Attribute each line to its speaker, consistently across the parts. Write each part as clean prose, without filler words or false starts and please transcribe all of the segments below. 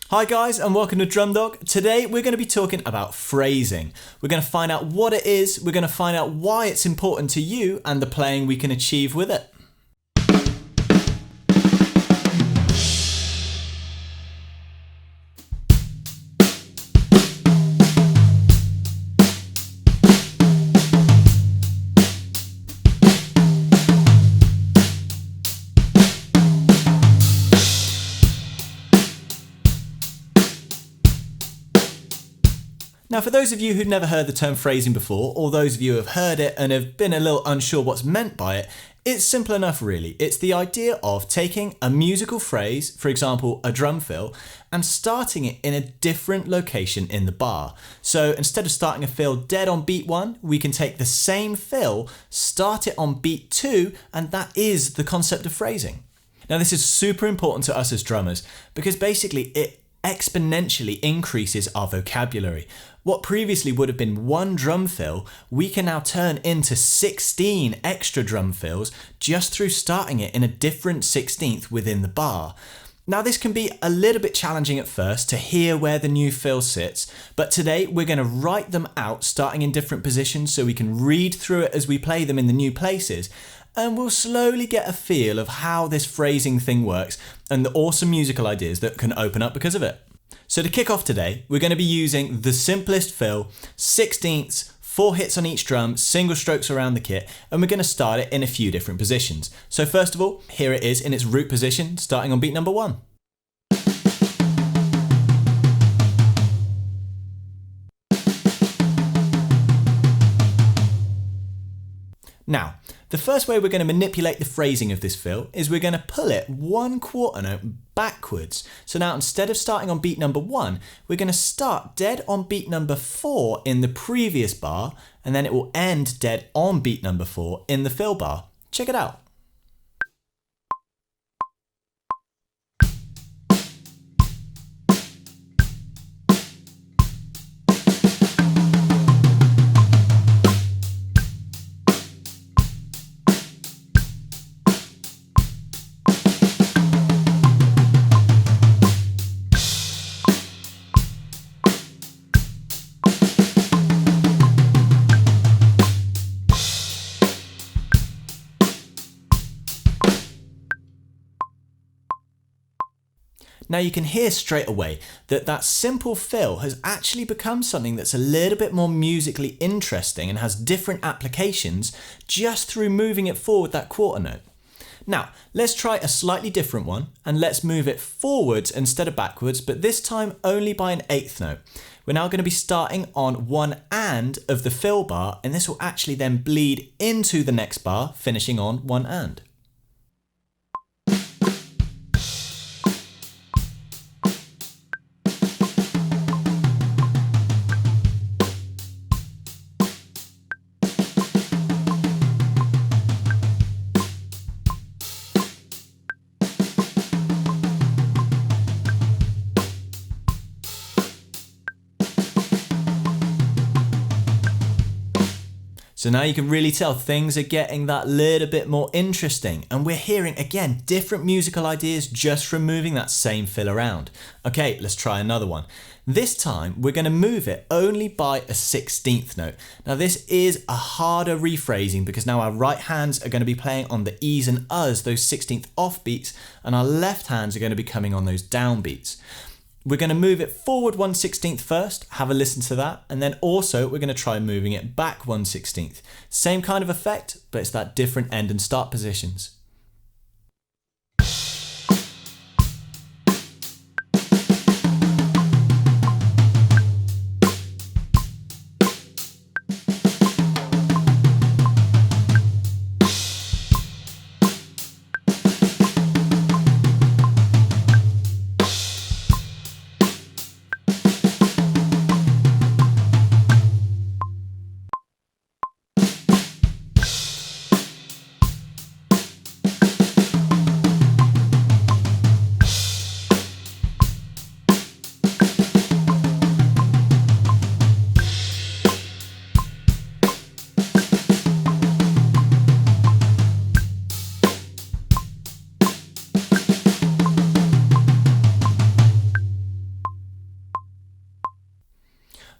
Speaker 1: Hi guys and welcome to Drum Dog. Today we're going to be talking about phrasing. We're going to find out what it is, we're going to find out why it's important to you and the playing we can achieve with it. Now for those of you who've never heard the term phrasing before, or those of you who have heard it and have been a little unsure what's meant by it, it's simple enough really. It's the idea of taking a musical phrase, for example a drum fill, and starting it in a different location in the bar. So instead of starting a fill dead on beat 1, we can take the same fill, start it on beat 2, and that is the concept of phrasing. Now this is super important to us as drummers because basically it exponentially increases our vocabulary. What previously would have been one drum fill, we can now turn into 16 extra drum fills just through starting it in a different 16th within the bar. Now this can be a little bit challenging at first to hear where the new fill sits, but today we're going to write them out starting in different positions so we can read through it as we play them in the new places, and we'll slowly get a feel of how this phrasing thing works and the awesome musical ideas that can open up because of it. So to kick off today, we're going to be using the simplest fill, 16ths, 4 hits on each drum, single strokes around the kit, and we're going to start it in a few different positions. So first of all, here it is in its root position, starting on beat number 1. Now, the first way we're going to manipulate the phrasing of this fill is we're going to pull it 1 quarter note backwards. So now instead of starting on beat number 1, we're going to start dead on beat number 4 in the previous bar, and then it will end dead on beat number 4 in the fill bar. Check it out. Now you can hear straight away that that simple fill has actually become something that's a little bit more musically interesting and has different applications just through moving it forward that quarter note. Now let's try a slightly different one and let's move it forwards instead of backwards, but this time only by an 1/8 note. We're now going to be starting on 1 and of the fill bar, and this will actually then bleed into the next bar, finishing on 1 and. So now you can really tell things are getting that little bit more interesting, and we're hearing again different musical ideas just from moving that same fill around. Okay, let's try another one. This time we're going to move it only by a 16th note. Now this is a harder rephrasing because now our right hands are going to be playing on the E's and U's, those 16th off beats, and our left hands are going to be coming on those down beats. We're going to move it forward 1/16 first, have a listen to that, and then also we're going to try moving it back 1/16. Same kind of effect, but it's that different end and start positions.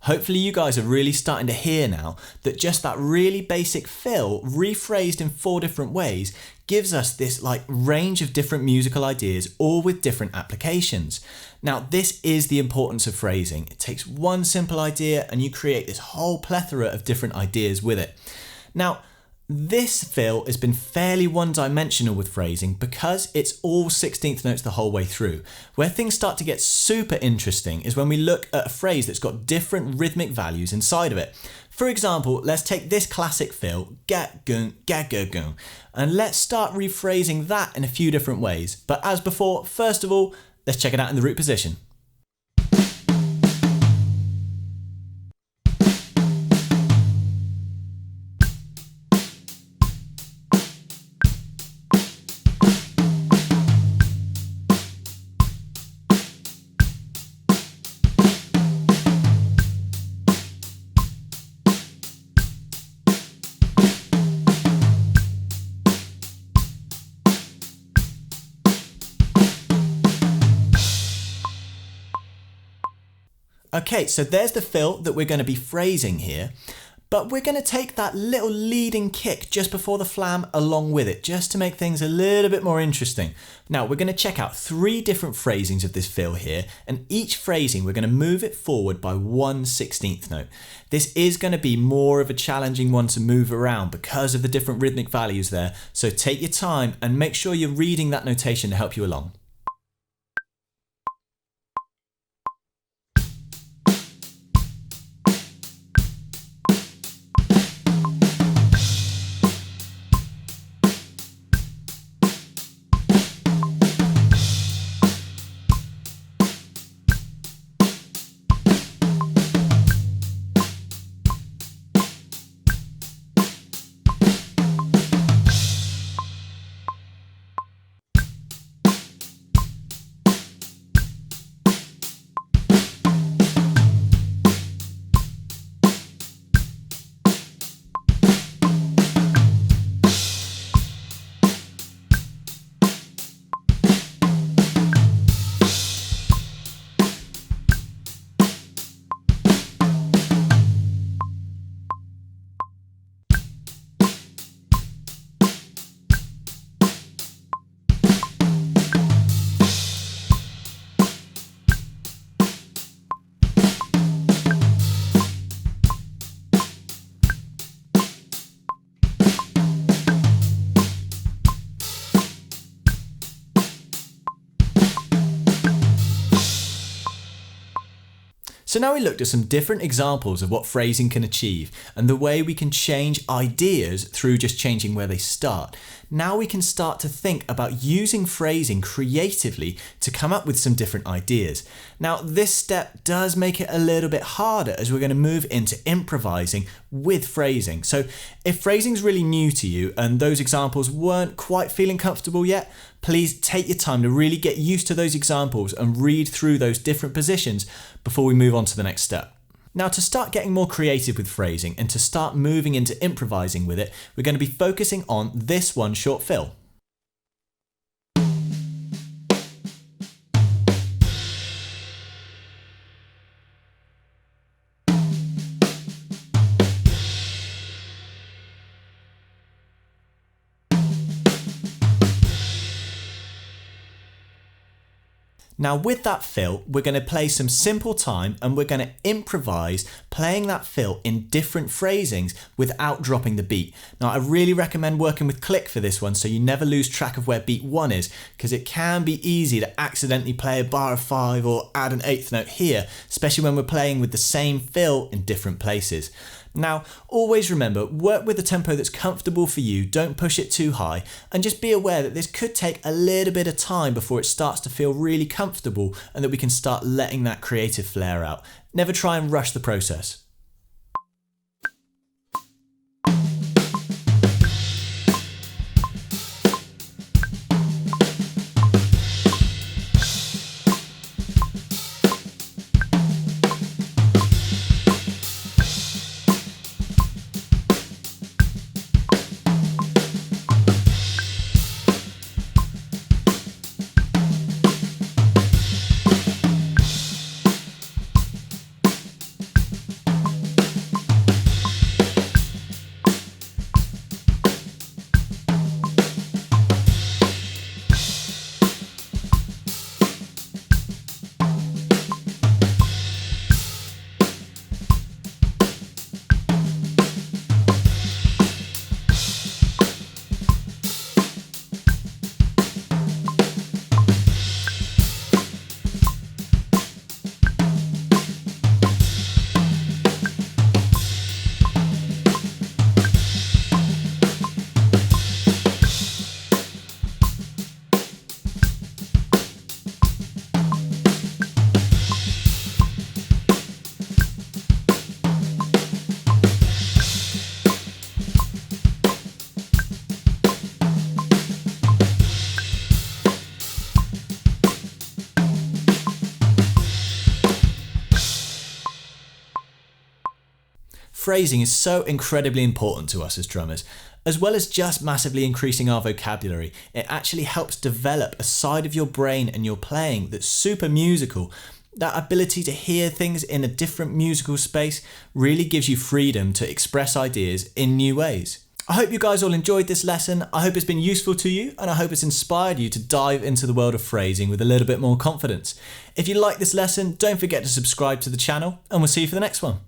Speaker 1: Hopefully you guys are really starting to hear now that just that really basic fill rephrased in 4 different ways gives us this range of different musical ideas, all with different applications. Now this is the importance of phrasing. It takes one simple idea and you create this whole plethora of different ideas with it. Now this fill has been fairly one-dimensional with phrasing because it's all 16th notes the whole way through. Where things start to get super interesting is when we look at a phrase that's got different rhythmic values inside of it. For example, let's take this classic fill, ga-gung, ga-ga-gung, and let's start rephrasing that in a few different ways. But as before, first of all, let's check it out in the root position. Okay, so there's the fill that we're going to be phrasing here, but we're going to take that little leading kick just before the flam along with it, just to make things a little bit more interesting. Now we're going to check out 3 different phrasings of this fill here, and each phrasing we're going to move it forward by 1/16th note. This is going to be more of a challenging one to move around because of the different rhythmic values there, so take your time and make sure you're reading that notation to help you along. So now we looked at some different examples of what phrasing can achieve and the way we can change ideas through just changing where they start. Now we can start to think about using phrasing creatively to come up with some different ideas. Now this step does make it a little bit harder as we're going to move into improvising with phrasing. So if phrasing's really new to you and those examples weren't quite feeling comfortable yet, please take your time to really get used to those examples and read through those different positions before we move on to the next step. Now to start getting more creative with phrasing and to start moving into improvising with it, we're going to be focusing on this one short fill. Now with that fill, we're going to play some simple time and we're going to improvise playing that fill in different phrasings without dropping the beat. Now I really recommend working with click for this one so you never lose track of where beat 1 is, because it can be easy to accidentally play a bar of 5 or add an 8th note here, especially when we're playing with the same fill in different places. Now, always remember, work with a tempo that's comfortable for you, don't push it too high, and just be aware that this could take a little bit of time before it starts to feel really comfortable and that we can start letting that creative flair out. Never try and rush the process. phrasing is so incredibly important to us as drummers. As well as just massively increasing our vocabulary, it actually helps develop a side of your brain and your playing that's super musical. That ability to hear things in a different musical space really gives you freedom to express ideas in new ways. I hope you guys all enjoyed this lesson. I hope it's been useful to you, and I hope it's inspired you to dive into the world of phrasing with a little bit more confidence. If you like this lesson, don't forget to subscribe to the channel, and we'll see you for the next one.